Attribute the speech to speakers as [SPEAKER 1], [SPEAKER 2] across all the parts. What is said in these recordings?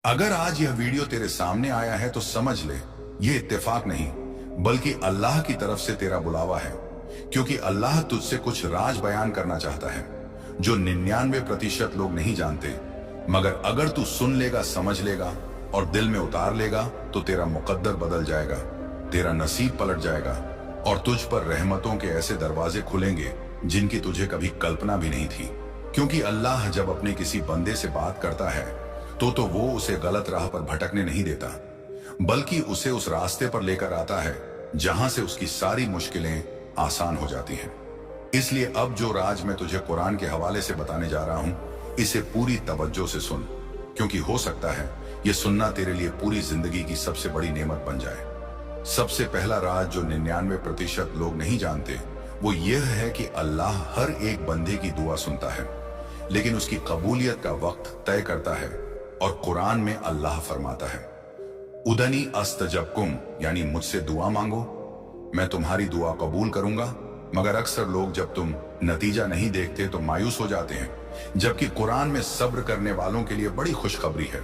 [SPEAKER 1] अगर आज यह वीडियो तेरे सामने आया है तो समझ ले, ये इत्तेफाक नहीं बल्कि अल्लाह की तरफ से तेरा बुलावा है, क्योंकि अल्लाह तुझसे कुछ राज बयान करना चाहता है जो 99% लोग नहीं जानते। मगर अगर तू सुन लेगा, समझ लेगा और दिल में उतार लेगा तो तेरा मुकद्दर बदल जाएगा, तेरा नसीब पलट जाएगा और तुझ पर रहमतों के ऐसे दरवाजे खुलेंगे जिनकी तुझे कभी कल्पना भी नहीं थी। क्योंकि अल्लाह जब अपने किसी बंदे से बात करता है तो वो उसे गलत राह पर भटकने नहीं देता, बल्कि उसे उस रास्ते पर लेकर आता है जहां से उसकी सारी मुश्किलें आसान हो जाती हैं। इसलिए अब जो राज मैं तुझे कुरान के हवाले से बताने जा रहा हूं, इसे पूरी तवज्जो से सुन, क्योंकि हो सकता है ये सुनना तेरे लिए पूरी जिंदगी की सबसे बड़ी नेमत बन जाए। सबसे पहला राज जो 99% लोग नहीं जानते वो यह है कि अल्लाह हर एक बंदे की दुआ सुनता है, लेकिन उसकी कबूलियत का वक्त तय करता है। और कुरान में अल्लाह फरमाता है, उदनी अस्तजबकुम, यानी मुझसे दुआ मांगो, मैं तुम्हारी दुआ कबूल करूंगा। मगर अक्सर लोग जब तुम नतीजा नहीं देखते तो मायूस हो जाते हैं, जबकि कुरान में सब्र करने वालों के लिए बड़ी खुशखबरी है,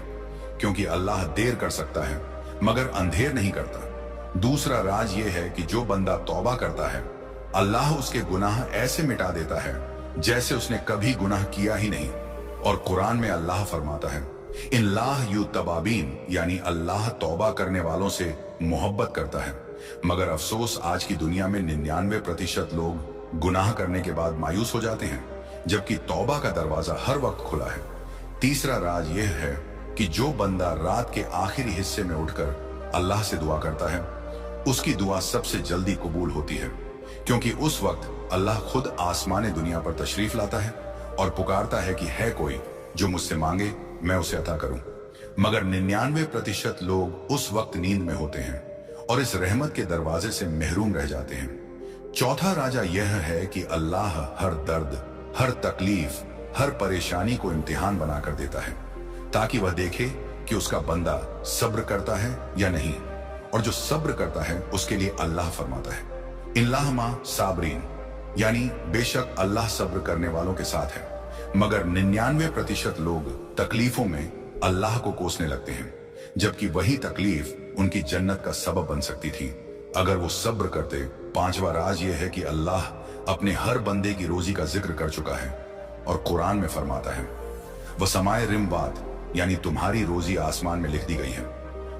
[SPEAKER 1] क्योंकि अल्लाह देर कर सकता है मगर अंधेर नहीं करता। दूसरा राज यह है कि जो बंदा तौबा करता है, अल्लाह उसके गुनाह ऐसे मिटा देता है जैसे उसने कभी गुनाह किया ही नहीं। और कुरान में अल्लाह फरमाता है, इल्लाह यू तबाबीन, यानी अल्लाह तौबा करने वालों से मोहब्बत करता है। मगर अफसोस आज की दुनिया में 99% लोग गुनाह करने के बाद मायूस हो जाते हैं, जबकि तौबा का दरवाजा हर वक्त खुला है। तीसरा राज यह है कि जो बंदा रात के आखिरी हिस्से में उठकर अल्लाह से दुआ करता है, उसकी दुआ सबसे जल्दी कबूल होती है, क्योंकि उस वक्त अल्लाह खुद आसमान दुनिया पर तशरीफ लाता है और पुकारता है कि है कोई जो मुझसे मांगे मैं उसे अता करूं। मगर 99% लोग उस वक्त नींद में होते हैं और इस रहमत के दरवाजे से महरूम रह जाते हैं। चौथा राजा यह है कि अल्लाह हर दर्द, हर तकलीफ, हर परेशानी को इम्तिहान बनाकर देता है, ताकि वह देखे कि उसका बंदा सब्र करता है या नहीं। और जो सब्र करता है उसके लिए अल्लाह फरमाता है, इल्लाह मा साबरीन, यानी बेशक अल्लाह सब्र करने वालों के साथ है। मगर 99% लोग तकलीफों में अल्लाह को कोसने लगते हैं, जबकि वही तकलीफ उनकी जन्नत का सबब बन सकती थी अगर वो सब्र करते। पांचवा राज यह है कि अल्लाह अपने हर बंदे की रोजी का जिक्र कर चुका है और कुरान में फरमाता है, वह समाए रिमवात, यानी तुम्हारी रोजी आसमान में लिख दी गई है।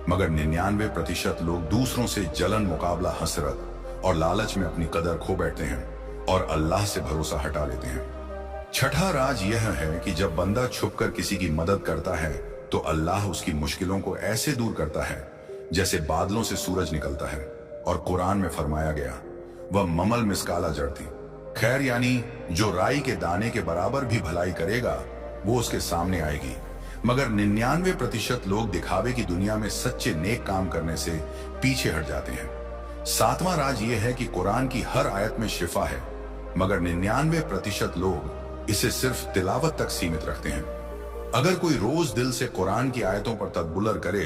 [SPEAKER 1] मगर 99% लोग दूसरों से जलन, मुकाबला, हसरत और लालच में अपनी कदर खो बैठते हैं और अल्लाह से भरोसा हटा लेते हैं। छठा राज यह है कि जब बंदा छुपकर किसी की मदद करता है तो अल्लाह उसकी मुश्किलों को ऐसे दूर करता है जैसे बादलों से सूरज निकलता है। और कुरान में फरमाया गया, वह ममल मिसकाला जड़ती, खैर यानी जो राई के दाने के बराबर भी भलाई करेगा वो उसके सामने आएगी। मगर 99% लोग दिखावे की दुनिया में सच्चे नेक काम करने से पीछे हट जाते हैं। सातवां राज यह है कि कुरान की हर आयत में शिफा है, मगर 99% लोग इसे सिर्फ तिलावत तक सीमित रखते हैं। अगर कोई रोज दिल से कुरान की आयतों पर तदब्बुर करे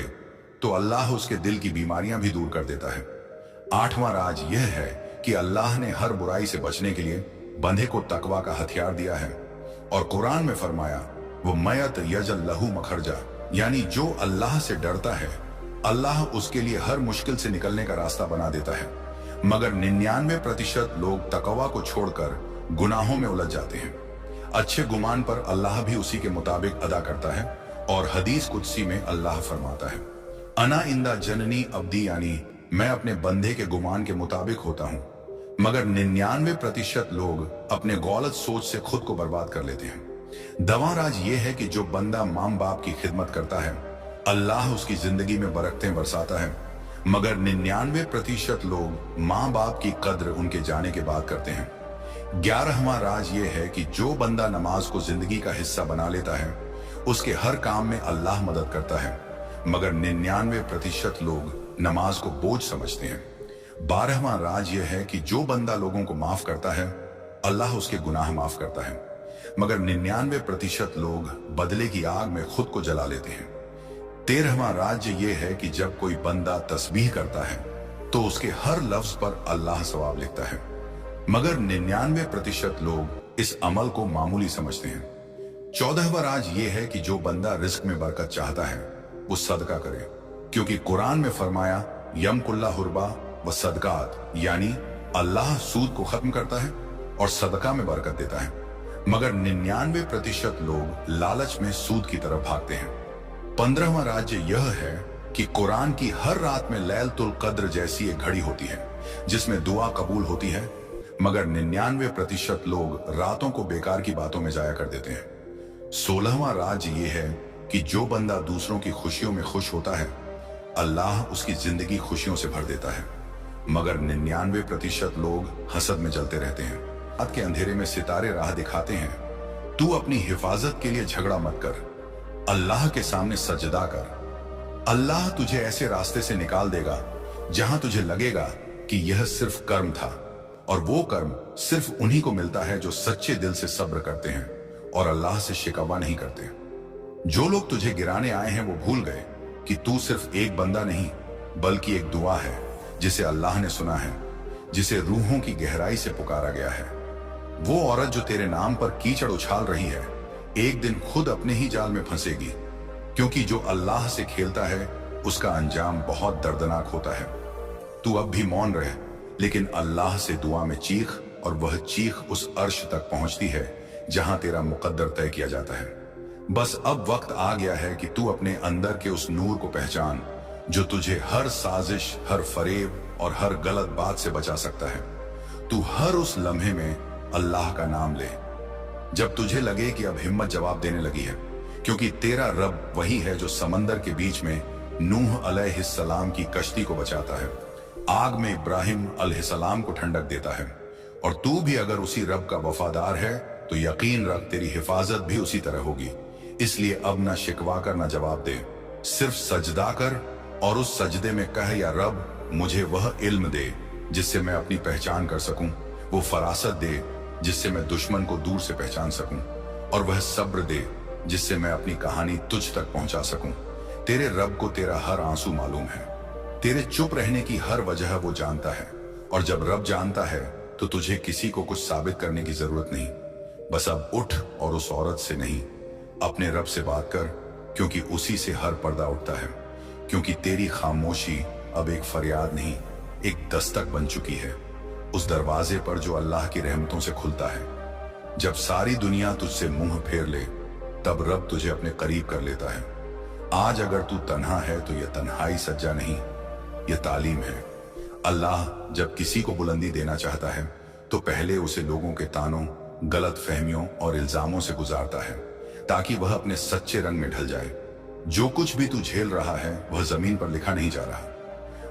[SPEAKER 1] तो अल्लाह उसके दिल की बीमारियां भी दूर कर देता है। आठवां राज यह है कि अल्लाह ने हर बुराई से बचने के लिए बंधे को तकवा का हथियार दिया है और कुरान में फरमाया, वो मयत यजल लहू मखरजा, यानी जो अल्लाह से डरता है अल्लाह उसके लिए हर मुश्किल से निकलने का रास्ता बना देता है। मगर 99% लोग तकवा को छोड़कर गुनाहों में उलझ जाते हैं। अच्छे गुमान पर अल्लाह भी उसी के मुताबिक अदा करता है और हदीस कुदसी में अल्लाह फरमाता है, अना इंदा जननी अब्दी, यानी मैं अपने बंदे के गुमान के मुताबिक होता हूं। मगर 99% लोग अपने गलत सोच से खुद को बर्बाद कर लेते हैं। दवा राज यह है कि जो बंदा मां बाप की खिदमत करता है अल्लाह उसकी जिंदगी में बरकतें बरसाता है। मगर 99% लोग मां बाप की कद्र उनके जाने के बाद करते हैं। 11वां राज यह है कि जो बंदा नमाज को जिंदगी का हिस्सा बना लेता है उसके हर काम में अल्लाह मदद करता है। मगर 99% लोग नमाज को बोझ समझते हैं। 12वां राज यह है कि जो बंदा लोगों को माफ करता है अल्लाह उसके गुनाह माफ करता है। मगर 99% लोग बदले की आग में खुद को जला लेते हैं। 13वां राज यह है कि जब कोई बंदा तस्बीह करता है तो उसके हर लफ्ज पर अल्लाह सवाब लिखता है। मगर 99% लोग इस अमल को मामूली समझते हैं। 14वां राज यह है कि जो बंदा रिस्क में बरकत चाहता है वो सदका करे, क्योंकि कुरान में फरमाया यमकुल्ला हुरबा व सदकात, यानी अल्लाह सूद को खत्म करता है और सदका में बरकत देता है, मगर 99% लोग लालच में सूद की तरफ भागते हैं। 15वां राज्य यह है कि कुरान की हर रात में लैलतुल कद्र जैसी एक घड़ी होती है जिसमें दुआ कबूल होती है, मगर 99% लोग रातों को बेकार की बातों में जाया कर देते हैं। 16वां राज ये है कि जो बंदा दूसरों की खुशियों में खुश होता है, अल्लाह उसकी जिंदगी खुशियों से भर देता है, मगर 99% लोग हसद में जलते रहते हैं। रात के अंधेरे में सितारे राह दिखाते हैं। तू अपनी हिफाजत के लिए झगड़ा मत कर, अल्लाह के सामने सजदा कर। अल्लाह तुझे ऐसे रास्ते से निकाल देगा जहां तुझे लगेगा कि यह सिर्फ कर्म था, और वो कर्म सिर्फ उन्हीं को मिलता है जो सच्चे दिल से सब्र करते हैं और अल्लाह से शिकवा नहीं करते। जो लोग तुझे गिराने आए हैं वो भूल गए कि तू सिर्फ एक बंदा नहीं बल्कि एक दुआ है जिसे अल्लाह ने सुना है, जिसे रूहों की गहराई से पुकारा गया है। वो औरत जो तेरे नाम पर कीचड़ उछाल रही है, एक दिन खुद अपने ही जाल में फंसेगी, क्योंकि जो अल्लाह से खेलता है उसका अंजाम बहुत दर्दनाक होता है। तू अब भी मौन रहे, लेकिन अल्लाह से दुआ में चीख, और वह चीख उस अर्श तक पहुंचती है जहां तेरा मुकद्दर तय किया जाता है। बस अब वक्त आ गया है कि तू अपने अंदर के उस नूर को पहचान जो तुझे हर साजिश, हर फरेब और हर गलत बात से बचा सकता है। तू हर उस लम्हे में अल्लाह का नाम ले जब तुझे लगे कि अब हिम्मत जवाब देने लगी है, क्योंकि तेरा रब वही है जो समंदर के बीच में नूह अलैहिस्सलाम की कश्ती को बचाता है, आग में इब्राहिम अलैहिस्सलाम को ठंडक देता है। और तू भी अगर उसी रब का वफादार है तो यकीन रख तेरी हिफाजत भी उसी तरह होगी। इसलिए अब ना शिकवा कर ना जवाब दे, सिर्फ सजदा कर और उस सजदे में कह, या रब मुझे वह इल्म दे जिससे मैं अपनी पहचान कर सकूं, वो फरासत दे जिससे मैं दुश्मन को दूर से पहचान सकूं, और वह सब्र दे जिससे मैं अपनी कहानी तुझ तक पहुंचा सकूं। तेरे रब को तेरा हर आंसू मालूम है, तेरे चुप रहने की हर वजह वो जानता है, और जब रब जानता है तो तुझे किसी को कुछ साबित करने की जरूरत नहीं। बस अब उठ और उस औरत से नहीं, अपने रब से बात कर, क्योंकि उसी से हर पर्दा उठता है, क्योंकि तेरी खामोशी अब एक फरियाद नहीं, एक दस्तक बन चुकी है उस दरवाजे पर जो अल्लाह की रहमतों से खुलता है। जब सारी दुनिया तुझसे मुंह फेर ले, तब रब तुझे अपने करीब कर लेता है। आज अगर तू तन्हा है तो यह तन्हाई सज्जा नहीं, यह तालीम है। अल्लाह जब किसी को बुलंदी देना चाहता है तो पहले उसे लोगों के तानों, गलत फहमियों और इल्जामों से गुजारता है, ताकि वह अपने सच्चे रंग में ढल जाए। जो कुछ भी तू झेल रहा है वह जमीन पर लिखा नहीं जा रहा,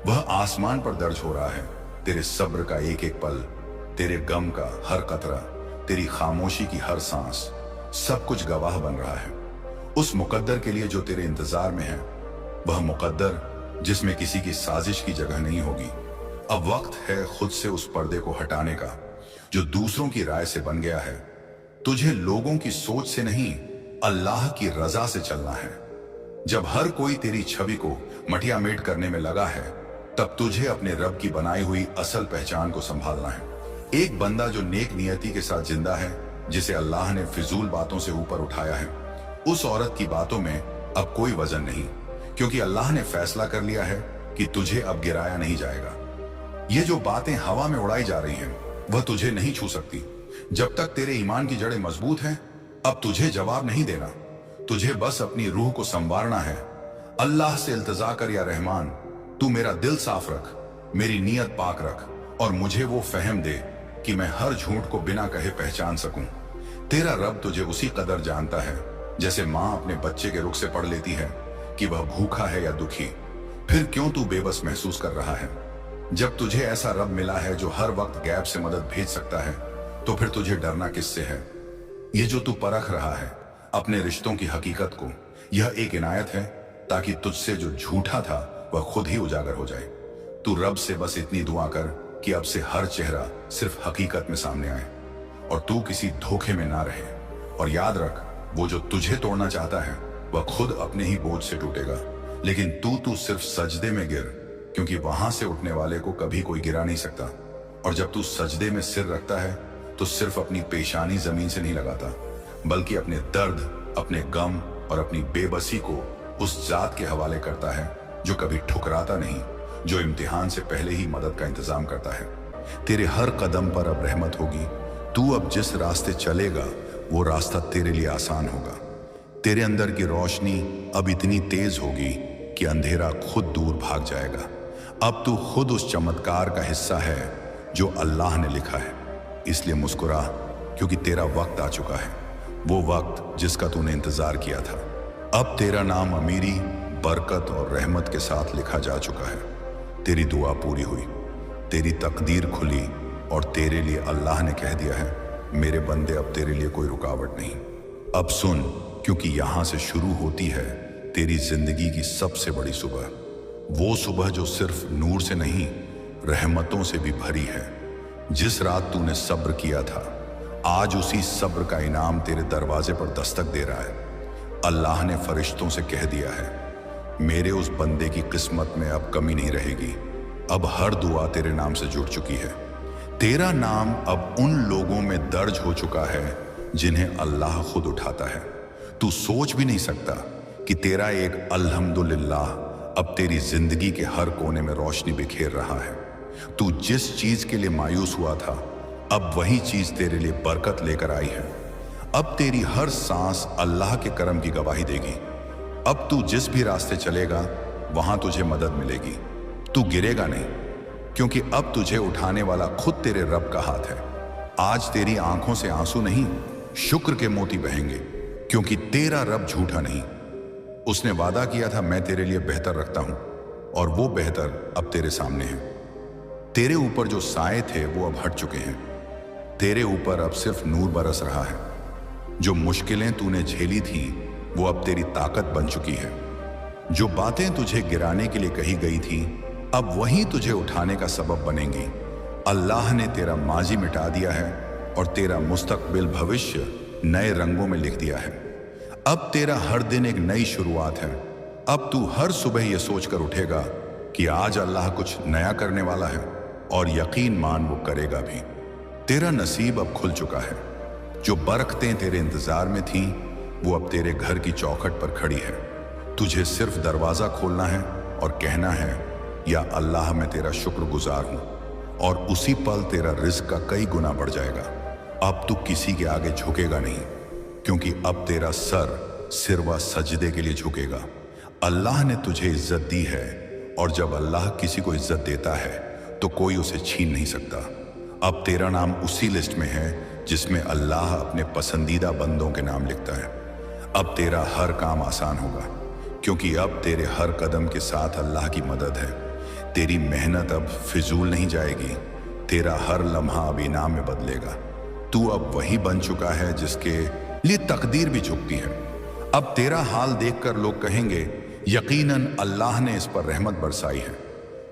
[SPEAKER 1] वह आसमान पर दर्ज हो रहा है। तेरे सब्र का एक एक पल, तेरे गम का हर कतरा, तेरी खामोशी की हर सांस, सब कुछ गवाह बन रहा है उस मुकद्दर के लिए जो तेरे इंतजार में है। वह मुकद्दर जिसमें किसी की साजिश की जगह नहीं होगी। अब वक्त है खुद से उस पर्दे को हटाने का जो दूसरों की राय से बन गया है। तुझे लोगों की सोच से नहीं, अल्लाह की रजा से चलना है। जब हर कोई तेरी छवि को मटिया मेट करने में लगा है, तब तुझे अपने रब की बनाई हुई असल पहचान को संभालना है। एक बंदा जो नेक नियति के साथ जिंदा है, जिसे अल्लाह ने फिजूल बातों से ऊपर उठाया है, उस औरत की बातों में अब कोई वजन नहीं, क्योंकि अल्लाह ने फैसला कर लिया है कि तुझे अब गिराया नहीं जाएगा। ये जो बातें हवा में उड़ाई जा रही हैं, वह तुझे नहीं छू सकती जब तक तेरे ईमान की जड़ें मजबूत हैं। अब तुझे जवाब नहीं देना, तुझे बस अपनी रूह को संवारना है। अल्लाह से इल्तिजा कर, या रहमान तू मेरा दिल साफ रख, मेरी नीयत पाक रख, और मुझे वो फहम दे कि मैं हर झूठ को बिना कहे पहचान सकूं। तेरा रब तुझे उसी कदर जानता है जैसे माँ अपने बच्चे के रुख से पढ़ लेती है कि वह भूखा है या दुखी। फिर क्यों तू बेबस महसूस कर रहा है? जब तुझे ऐसा रब मिला है जो हर वक्त गैब से मदद भेज सकता है, तो फिर तुझे डरना किससे है? ये जो तू परख रहा है अपने रिश्तों की हकीकत को, यह एक इनायत है ताकि तुझसे जो झूठा था वह खुद ही उजागर हो जाए। तू रब से बस इतनी दुआ कर कि अब से हर चेहरा सिर्फ हकीकत में सामने आए और तू किसी धोखे में ना रहे। और याद रख, वो जो तुझे तोड़ना चाहता है वह खुद अपने ही बोझ से टूटेगा, लेकिन तू सिर्फ सजदे में गिर, क्योंकि वहां से उठने वाले को कभी कोई गिरा नहीं सकता। और जब तू सजदे में सिर रखता है तो सिर्फ अपनी पेशानी जमीन से नहीं लगाता, बल्कि अपने दर्द, अपने गम और अपनी बेबसी को उस जात के हवाले करता है जो कभी ठुकराता नहीं, जो इम्तिहान से पहले ही मदद का इंतजाम करता है। तेरे हर कदम पर अब रहमत होगी। तू अब जिस रास्ते चलेगा वो रास्ता तेरे लिए आसान होगा। तेरे अंदर की रोशनी अब इतनी तेज होगी कि अंधेरा खुद दूर भाग जाएगा। अब तू खुद उस चमत्कार का हिस्सा है जो अल्लाह ने लिखा है। इसलिए मुस्कुरा, क्योंकि तेरा वक्त आ चुका है, वो वक्त जिसका तूने इंतजार किया था। अब तेरा नाम अमीरी, बरकत और रहमत के साथ लिखा जा चुका है। तेरी दुआ पूरी हुई, तेरी तकदीर खुली और तेरे लिए अल्लाह ने कह दिया है, मेरे बंदे अब तेरे लिए कोई रुकावट नहीं। अब सुन, क्योंकि यहां से शुरू होती है तेरी जिंदगी की सबसे बड़ी सुबह, वो सुबह जो सिर्फ नूर से नहीं रहमतों से भी भरी है। जिस रात तूने सब्र किया था, आज उसी सब्र का इनाम तेरे दरवाजे पर दस्तक दे रहा है। अल्लाह ने फरिश्तों से कह दिया है, मेरे उस बंदे की किस्मत में अब कमी नहीं रहेगी। अब हर दुआ तेरे नाम से जुड़ चुकी है। तेरा नाम अब उन लोगों में दर्ज हो चुका है जिन्हें अल्लाह खुद उठाता है। तू सोच भी नहीं सकता कि तेरा एक अल्हम्दुलिल्लाह अब तेरी जिंदगी के हर कोने में रोशनी बिखेर रहा है। तू जिस चीज के लिए मायूस हुआ था, अब वही चीज तेरे लिए बरकत लेकर आई है। अब तेरी हर सांस अल्लाह के करम की गवाही देगी। अब तू जिस भी रास्ते चलेगा वहां तुझे मदद मिलेगी। तू गिरेगा नहीं, क्योंकि अब तुझे उठाने वाला खुद तेरे रब का हाथ है। आज तेरी आंखों से आंसू नहीं, शुक्र के मोती बहेंगे, क्योंकि तेरा रब झूठा नहीं। उसने वादा किया था, मैं तेरे लिए बेहतर रखता हूं, और वो बेहतर अब तेरे सामने है। तेरे ऊपर जो साए थे वो अब हट चुके हैं। तेरे ऊपर अब सिर्फ नूर बरस रहा है। जो मुश्किलें तूने झेली थी वो अब तेरी ताकत बन चुकी है। जो बातें तुझे गिराने के लिए कही गई थी, अब वही तुझे उठाने का सबब बनेंगी। अल्लाह ने तेरा माजी मिटा दिया है और तेरा मुस्तकबिल भविष्य नए रंगों में लिख दिया है। अब तेरा हर दिन एक नई शुरुआत है। अब तू हर सुबह यह सोचकर उठेगा कि आज अल्लाह कुछ नया करने वाला है, और यकीन मान वो करेगा भी। तेरा नसीब अब खुल चुका है। जो बरकतें तेरे इंतजार में थीं, वो अब तेरे घर की चौखट पर खड़ी है। तुझे सिर्फ दरवाजा खोलना है और कहना है, या अल्लाह मैं तेरा शुक्रगुजार हूं, और उसी पल तेरा रिज्क का कई गुना बढ़ जाएगा। अब तू किसी के आगे झुकेगा नहीं, क्योंकि अब तेरा सर सिरवा सजदे के लिए झुकेगा। अल्लाह ने तुझे इज्जत दी है, और जब अल्लाह किसी को इज्जत देता है तो कोई उसे छीन नहीं सकता। अब तेरा नाम उसी लिस्ट में है जिसमें अल्लाह अपने पसंदीदा बंदों के नाम लिखता है। अब तेरा हर काम आसान होगा, क्योंकि अब तेरे हर कदम के साथ अल्लाह की मदद है। तेरी मेहनत अब फिजूल नहीं जाएगी। तेरा हर लम्हा अब इनाम में बदलेगा। तू अब वही बन चुका है जिसके लिए तकदीर भी झुकती है। अब तेरा हाल देखकर लोग कहेंगे, यकीनन अल्लाह ने इस पर रहमत बरसाई है।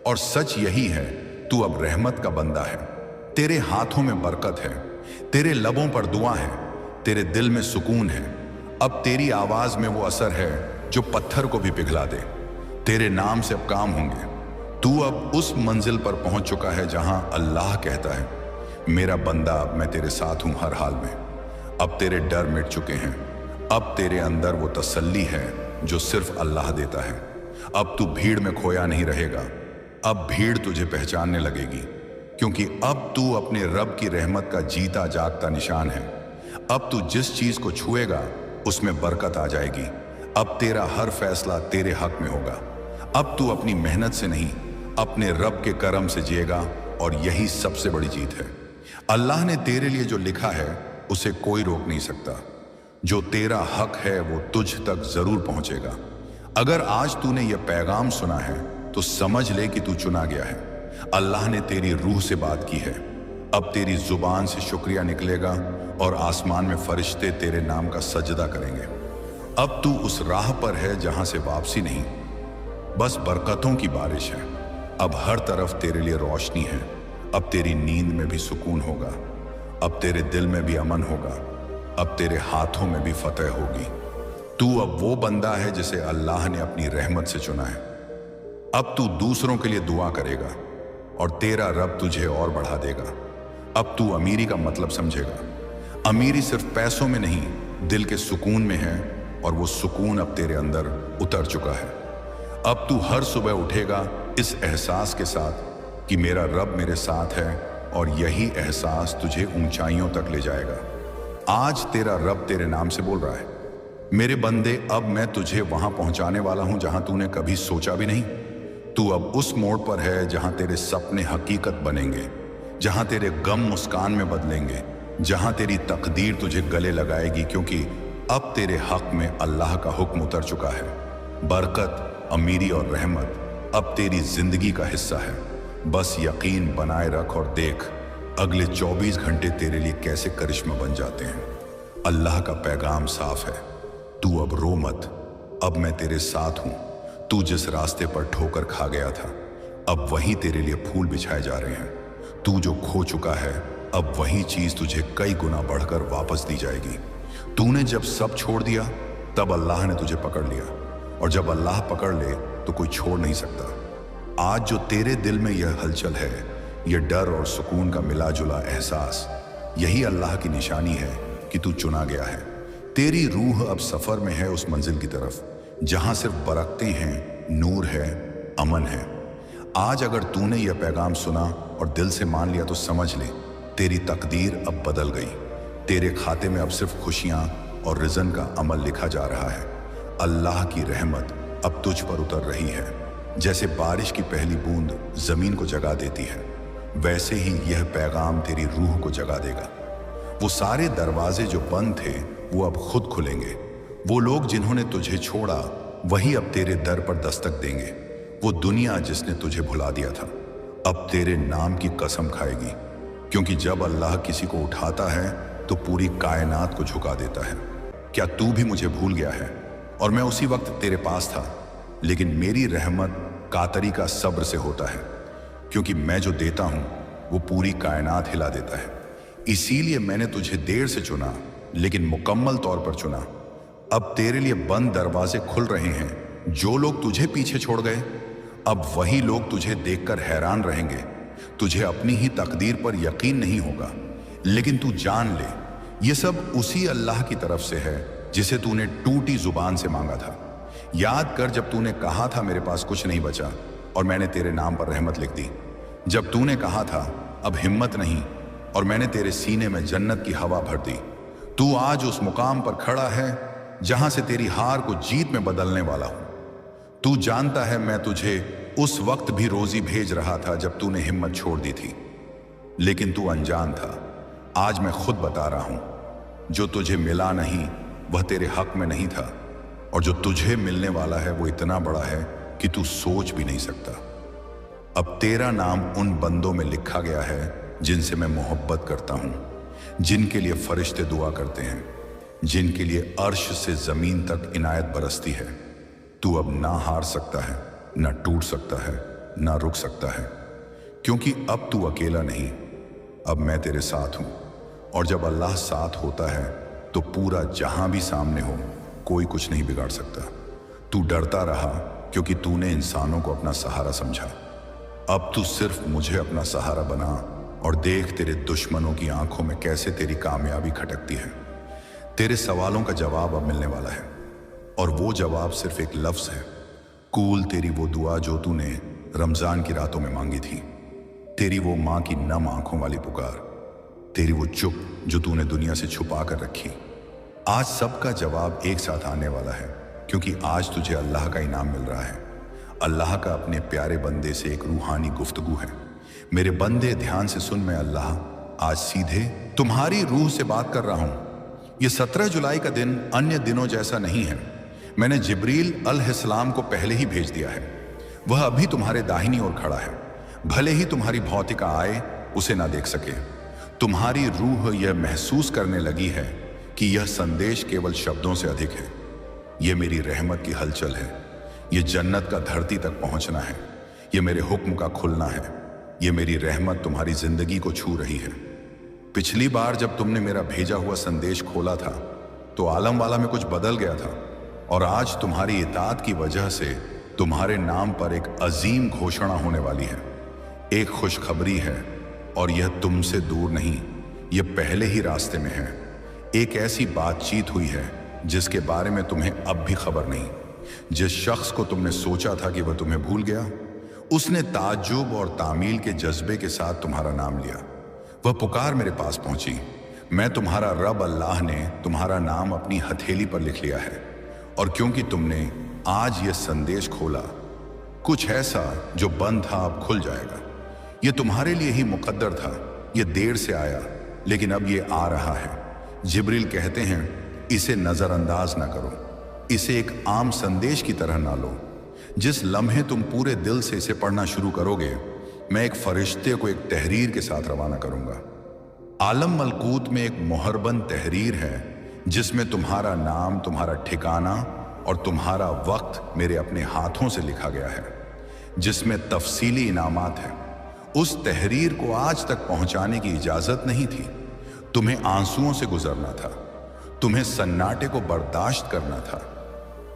[SPEAKER 1] और सच यही है, तू अब रहमत का बंदा है। तेरे हाथों में बरकत है, तेरे लबों पर दुआ है, तेरे दिल में सुकून है। अब तेरी आवाज में वो असर है जो पत्थर को भी पिघला दे। तेरे नाम से अब काम होंगे। तू अब उस मंजिल पर पहुंच चुका है जहां अल्लाह कहता है, मेरा बंदा अब मैं तेरे साथ हूं हर हाल में। अब तेरे डर मिट चुके हैं। अब तेरे अंदर वो तसल्ली है जो सिर्फ अल्लाह देता है। अब तू भीड़ में खोया नहीं रहेगा। अब भीड़ तुझे पहचानने लगेगी, क्योंकि अब तू अपने रब की रहमत का जीता जागता निशान है। अब तू जिस चीज को छुएगा उसमें बरकत आ जाएगी। अब तेरा हर फैसला तेरे हक में होगा। अब तू अपनी मेहनत से नहीं, अपने रब के करम से जिएगा, और यही सबसे बड़ी जीत है। अल्लाह ने तेरे लिए जो लिखा है उसे कोई रोक नहीं सकता। जो तेरा हक है वो तुझ तक जरूर पहुंचेगा। अगर आज तूने यह पैगाम सुना है तो समझ ले कि तू चुना गया है। अल्लाह ने तेरी रूह से बात की है। अब तेरी जुबान से शुक्रिया निकलेगा और आसमान में फरिश्ते तेरे नाम का सजदा करेंगे। अब तू उस राह पर है जहां से वापसी नहीं, बस बरकतों की बारिश है। अब हर तरफ तेरे लिए रोशनी है। अब तेरी नींद में भी सुकून होगा। अब तेरे दिल में भी अमन होगा। अब तेरे हाथों में भी फतह होगी। तू अब वो बंदा है जिसे अल्लाह ने अपनी रहमत से चुना है। अब तू दूसरों के लिए दुआ करेगा और तेरा रब तुझे और बढ़ा देगा। अब तू अमीरी का मतलब समझेगा। अमीरी सिर्फ पैसों में नहीं, दिल के सुकून में है, और वो सुकून अब तेरे अंदर उतर चुका है। अब तू हर सुबह उठेगा इस एहसास के साथ कि मेरा रब मेरे साथ है, और यही एहसास तुझे ऊंचाइयों तक ले जाएगा। आज तेरा रब तेरे नाम से बोल रहा है, मेरे बंदे, अब मैं तुझे वहां पहुंचाने वाला हूं जहां तूने कभी सोचा भी नहीं। तू अब उस मोड़ पर है जहां तेरे सपने हकीकत बनेंगे, जहां तेरे गम मुस्कान में बदलेंगे, जहां तेरी तकदीर तुझे गले लगाएगी, क्योंकि अब तेरे हक में अल्लाह का हुक्म उतर चुका है। बरकत, अमीरी और रहमत अब तेरी जिंदगी का हिस्सा है। बस यकीन बनाए रख और देख अगले 24 घंटे तेरे लिए कैसे करिश्मा बन जाते हैं। अल्लाह का पैगाम साफ है, तू अब रो मत, अब मैं तेरे साथ हूं। तू जिस रास्ते पर ठोकर खा गया था, अब वहीं तेरे लिए फूल बिछाए जा रहे हैं। तू जो खो चुका है, अब वही चीज तुझे कई गुना बढ़कर वापस दी जाएगी। तूने जब सब छोड़ दिया, तब अल्लाह ने तुझे पकड़ लिया, और जब अल्लाह पकड़ ले तो कोई छोड़ नहीं सकता। आज जो तेरे दिल में यह हलचल है, यह डर और सुकून का मिला जुला एहसास, यही अल्लाह की निशानी है कि तू चुना गया है। तेरी रूह अब सफर में है उस मंजिल की तरफ जहां सिर्फ बरकते हैं, नूर है, अमन है। आज अगर तूने यह पैगाम सुना और दिल से मान लिया तो समझ ले, तेरी तकदीर अब बदल गई। तेरे खाते में अब सिर्फ खुशियां और रिजन का अमल लिखा जा रहा है। अल्लाह की रहमत अब तुझ पर उतर रही है। जैसे बारिश की पहली बूंद जमीन को जगा देती है, वैसे ही यह पैगाम तेरी रूह को जगा देगा। वो सारे दरवाजे जो बंद थे, वो अब खुद खुलेंगे। वो लोग जिन्होंने तुझे छोड़ा, वही अब तेरे दर पर दस्तक देंगे। वो दुनिया जिसने तुझे भुला दिया था, अब तेरे नाम की कसम खाएगी, क्योंकि जब अल्लाह किसी को उठाता है तो पूरी कायनात को झुका देता है। क्या तू भी मुझे भूल गया है? और मैं उसी वक्त तेरे पास था, लेकिन मेरी रहमत कातरी का सब्र से होता है, क्योंकि मैं जो देता हूं वो पूरी कायनात हिला देता है। इसीलिए मैंने तुझे देर से चुना, लेकिन मुकम्मल तौर पर चुना। अब तेरे लिए बंद दरवाजे खुल रहे हैं। जो लोग तुझे पीछे छोड़ गए, अब वही लोग तुझे देखकर हैरान रहेंगे। तुझे अपनी ही तकदीर पर यकीन नहीं होगा, लेकिन तू जान ले, ये सब उसी अल्लाह की तरफ से है जिसे तूने टूटी जुबान से मांगा था। याद कर, जब तूने कहा था मेरे पास कुछ नहीं बचा, और मैंने तेरे नाम पर रहमत लिख दी। जब तूने कहा था अब हिम्मत नहीं, और मैंने तेरे सीने में जन्नत की हवा भर दी। तू आज उस मुकाम पर खड़ा है जहां से तेरी हार को जीत में बदलने वाला हूं। तू जानता है मैं तुझे उस वक्त भी रोजी भेज रहा था जब तूने हिम्मत छोड़ दी थी, लेकिन तू अनजान था। आज मैं खुद बता रहा हूं, जो तुझे मिला नहीं वह तेरे हक में नहीं था, और जो तुझे मिलने वाला है वो इतना बड़ा है कि तू सोच भी नहीं सकता। अब तेरा नाम उन बंदों में लिखा गया है जिनसे मैं मोहब्बत करता हूं, जिनके लिए फरिश्ते दुआ करते हैं, जिनके लिए अर्श से जमीन तक इनायत बरसती है। तू अब ना हार सकता है, ना टूट सकता है, ना रुक सकता है, क्योंकि अब तू अकेला नहीं, अब मैं तेरे साथ हूं। और जब अल्लाह साथ होता है तो पूरा जहां भी सामने हो, कोई कुछ नहीं बिगाड़ सकता। तू डरता रहा क्योंकि तूने इंसानों को अपना सहारा समझा। अब तू सिर्फ मुझे अपना सहारा बना, और देख तेरे दुश्मनों की आंखों में कैसे तेरी कामयाबी खटकती है। तेरे सवालों का जवाब अब मिलने वाला है, और वो जवाब सिर्फ एक लफ्ज है। कूल तेरी वो दुआ जो तूने रमजान की रातों में मांगी थी, तेरी वो माँ की नम आंखों वाली पुकार, तेरी वो चुप जो तूने दुनिया से छुपा कर रखी। आज सबका जवाब एक साथ आने वाला है, क्योंकि आज तुझे अल्लाह का इनाम मिल रहा है। अल्लाह का अपने प्यारे बंदे से एक रूहानी गुफ्तगू है। मेरे बंदे ध्यान से सुन, मैं अल्लाह आज सीधे तुम्हारी रूह से बात कर रहा हूं। ये 17 जुलाई का दिन अन्य दिनों जैसा नहीं है। मैंने जिब्रील अलैहिस्सलाम को पहले ही भेज दिया है। वह अभी तुम्हारे दाहिनी ओर खड़ा है। भले ही तुम्हारी भौतिका आए उसे ना देख सके, तुम्हारी रूह यह महसूस करने लगी है कि यह संदेश केवल शब्दों से अधिक है। यह मेरी रहमत की हलचल है। यह जन्नत का धरती तक पहुंचना है। यह मेरे हुक्म का खुलना है। यह मेरी रहमत तुम्हारी जिंदगी को छू रही है। पिछली बार जब तुमने मेरा भेजा हुआ संदेश खोला था तो आलम वाला में कुछ बदल गया था, और आज तुम्हारी इताअत की वजह से तुम्हारे नाम पर एक अजीम घोषणा होने वाली है। एक खुशखबरी है, और यह तुमसे दूर नहीं, यह पहले ही रास्ते में है। एक ऐसी बातचीत हुई है जिसके बारे में तुम्हें अब भी खबर नहीं। जिस शख्स को तुमने सोचा था कि वह तुम्हें भूल गया, उसने ताज्जुब और तामील के जज्बे के साथ तुम्हारा नाम लिया। वह पुकार मेरे पास पहुंची। मैं तुम्हारा रब अल्लाह ने तुम्हारा नाम अपनी हथेली पर लिख लिया है, और क्योंकि तुमने आज यह संदेश खोला, कुछ ऐसा जो बंद था अब खुल जाएगा। यह तुम्हारे लिए ही मुकद्दर था। यह देर से आया, लेकिन अब यह आ रहा है। जिब्रील कहते हैं, इसे नजरअंदाज ना करो, इसे एक आम संदेश की तरह ना लो। जिस लम्हे तुम पूरे दिल से इसे पढ़ना शुरू करोगे, मैं एक फरिश्ते को एक तहरीर के साथ रवाना करूंगा। आलम मलकूत में एक मोहरबंद तहरीर है, जिसमें तुम्हारा नाम, तुम्हारा ठिकाना और तुम्हारा वक्त मेरे अपने हाथों से लिखा गया है, जिसमें तफसीली इनामात हैं। उस तहरीर को आज तक पहुंचाने की इजाजत नहीं थी। तुम्हें आंसुओं से गुजरना था, तुम्हें सन्नाटे को बर्दाश्त करना था,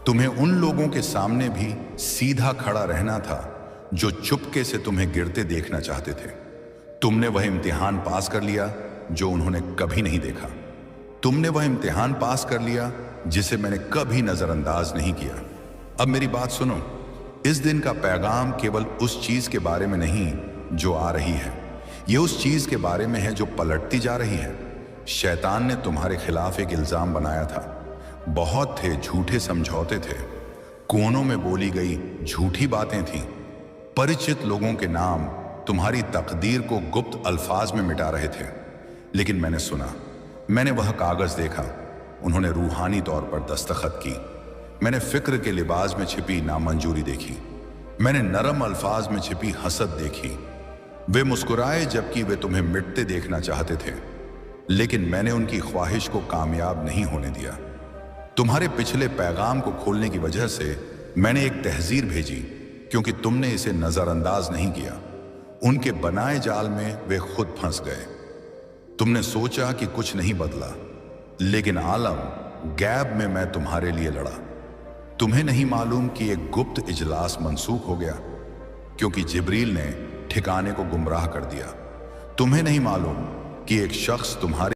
[SPEAKER 1] तुम्हें उन लोगों के सामने भी सीधा खड़ा रहना था जो चुपके से तुम्हें गिरते देखना चाहते थे। तुमने वह इम्तिहान पास कर लिया जो उन्होंने कभी नहीं देखा। तुमने वह इम्तिहान पास कर लिया जिसे मैंने कभी नजरअंदाज नहीं किया। अब मेरी बात सुनो, इस दिन का पैगाम केवल उस चीज के बारे में नहीं जो आ रही है, यह उस चीज के बारे में है जो पलटती जा रही है। शैतान ने तुम्हारे खिलाफ एक इल्जाम बनाया था। बहुत थे झूठे समझौते थे, कोनों में बोली गई झूठी बातें थीं। परिचित लोगों के नाम तुम्हारी तकदीर को गुप्त अल्फाज में मिटा रहे थे, लेकिन मैंने सुना, मैंने वह कागज देखा, उन्होंने रूहानी तौर पर दस्तखत की। मैंने फिक्र के लिबास में छिपी नामंजूरी देखी, मैंने नरम अल्फाज में छिपी हसद देखी। वे मुस्कुराए जबकि वे तुम्हें मिटते देखना चाहते थे, लेकिन मैंने उनकी ख्वाहिश को कामयाब नहीं होने दिया। तुम्हारे पिछले पैगाम को खोलने की वजह से मैंने एक तहजीर भेजी, क्योंकि तुमने इसे नजरअंदाज नहीं किया। उनके बनाए जाल में वे खुद फंस गए। तुमने सोचा कि कुछ नहीं बदला, लेकिन आलम गैब में मैं तुम्हारे लिए लड़ा। तुम्हें नहीं मालूम कि एक गुप्त इजलास मंसूख हो गया, क्योंकि जिब्रील ने ठिकाने को गुमराह कर दिया। तुम्हें नहीं मालूम कि एक शख्स तुम्हारे